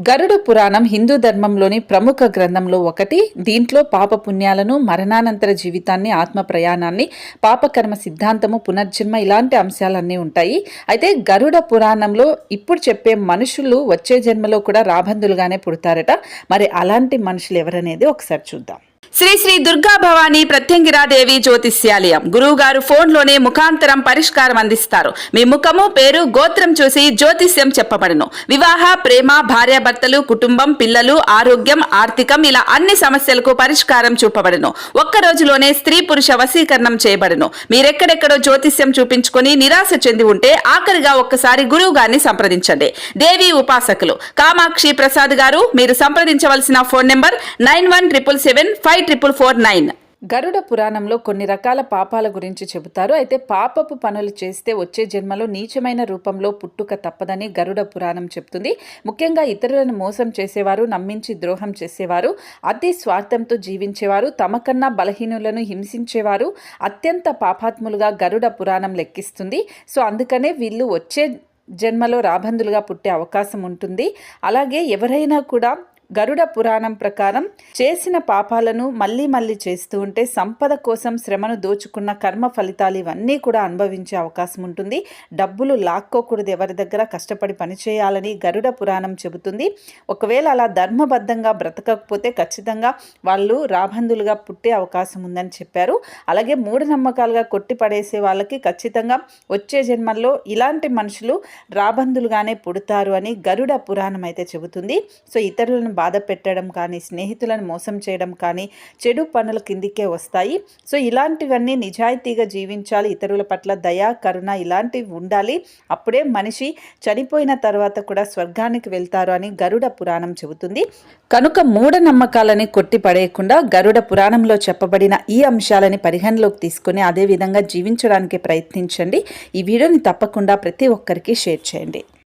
గరుడ పురాణం హిందూ ధర్మంలోని ప్రముఖ గ్రంథంలో ఒకటి. దీంట్లో పాప పుణ్యాలను, మరణానంతర జీవితాన్ని, ఆత్మ ప్రయాణాన్ని, పాపకర్మ సిద్ధాంతము, పునర్జన్మ ఇలాంటి అంశాలన్నీ ఉంటాయి. అయితే గరుడ పురాణంలో ఇప్పుడు చెప్పే మనుషులు వచ్చే జన్మలో కూడా రాబందులుగానే పుడతారట. మరి అలాంటి మనుషులు ఎవరనేది ఒకసారి చూద్దాం. శ్రీ శ్రీ దుర్గా భవానీ ప్రత్యంగిరాదేవి జ్యోతిష్యాలయం. గురువు గారు ఫోన్లోనే ముఖాంతరం పరిష్కారం అందిస్తారు. మీ ముఖము, పేరు, గోత్రం చూసి జ్యోతిష్యం చెప్పబడును. వివాహ, ప్రేమ, భార్యాభర్తలు, కుటుంబం, పిల్లలు, ఆరోగ్యం, ఆర్థికం ఇలా అన్ని సమస్యలకు పరిష్కారం చూపబడును. ఒక్క రోజులోనే స్త్రీ పురుష వశీకరణం చేయబడును. మీరెక్కడెక్కడో జ్యోతిష్యం చూపించుకొని నిరాశ చెంది ఉంటే ఆఖరిగా ఒక్కసారి గురువు గారిని సంప్రదించండి. దేవి ఉపాసకులు కామాక్షి ప్రసాద్ గారు. మీరు సంప్రదించవలసిన ఫోన్ నెంబర్ 9177754449. గరుడ పురాణంలో కొన్ని రకాల పాపాల గురించి చెబుతారు. అయితే పాపపు పనులు చేస్తే వచ్చే జన్మలో నీచమైన రూపంలో పుట్టుక తప్పదని గరుడ పురాణం చెప్తుంది. ముఖ్యంగా ఇతరులను మోసం చేసేవారు, నమ్మించి ద్రోహం చేసేవారు, అతి స్వార్థంతో జీవించేవారు, తమకన్నా బలహీనులను హింసించేవారు అత్యంత పాపాత్ములుగా గరుడ పురాణం లెక్కిస్తుంది. సో అందుకనే వీళ్ళు వచ్చే జన్మలో రాబందులుగా పుట్టే అవకాశం ఉంటుంది. అలాగే ఎవరైనా కూడా గరుడ పురాణం ప్రకారం చేసిన పాపాలను మళ్ళీ మళ్ళీ చేస్తూ ఉంటే సంపద కోసం శ్రమను దోచుకున్న కర్మ ఫలితాలు ఇవన్నీ కూడా అనుభవించే అవకాశం ఉంటుంది. డబ్బులు లాక్కోకూడదు, ఎవరి దగ్గర కష్టపడి పనిచేయాలని గరుడ పురాణం చెబుతుంది. ఒకవేళ అలా ధర్మబద్ధంగా బ్రతకకపోతే ఖచ్చితంగా వాళ్ళు రాబందులుగా పుట్టే అవకాశం ఉందని చెప్పారు. అలాగే మూఢనమ్మకాలుగా కొట్టి పడేసే వాళ్ళకి ఖచ్చితంగా వచ్చే జన్మల్లో ఇలాంటి మనుషులు రాబందులుగానే పుడతారు అని గరుడ పురాణం అయితే చెబుతుంది. సో ఇతరులను బాధ పెట్టడం కానీ, స్నేహితులను మోసం చేయడం కానీ చెడు పనుల కిందికే వస్తాయి. సో ఇలాంటివన్నీ నిజాయితీగా జీవించాలి. ఇతరుల పట్ల దయ, కరుణ ఇలాంటివి ఉండాలి. అప్పుడే మనిషి చనిపోయిన తర్వాత కూడా స్వర్గానికి వెళ్తారు అని గరుడ పురాణం చెబుతుంది. కనుక మూఢనమ్మకాలని కొట్టి పడేయకుండా గరుడ పురాణంలో చెప్పబడిన ఈ అంశాలని పరిగణలోకి తీసుకొని అదే విధంగా జీవించడానికి ప్రయత్నించండి. ఈ వీడియోని తప్పకుండా ప్రతి ఒక్కరికి షేర్ చేయండి.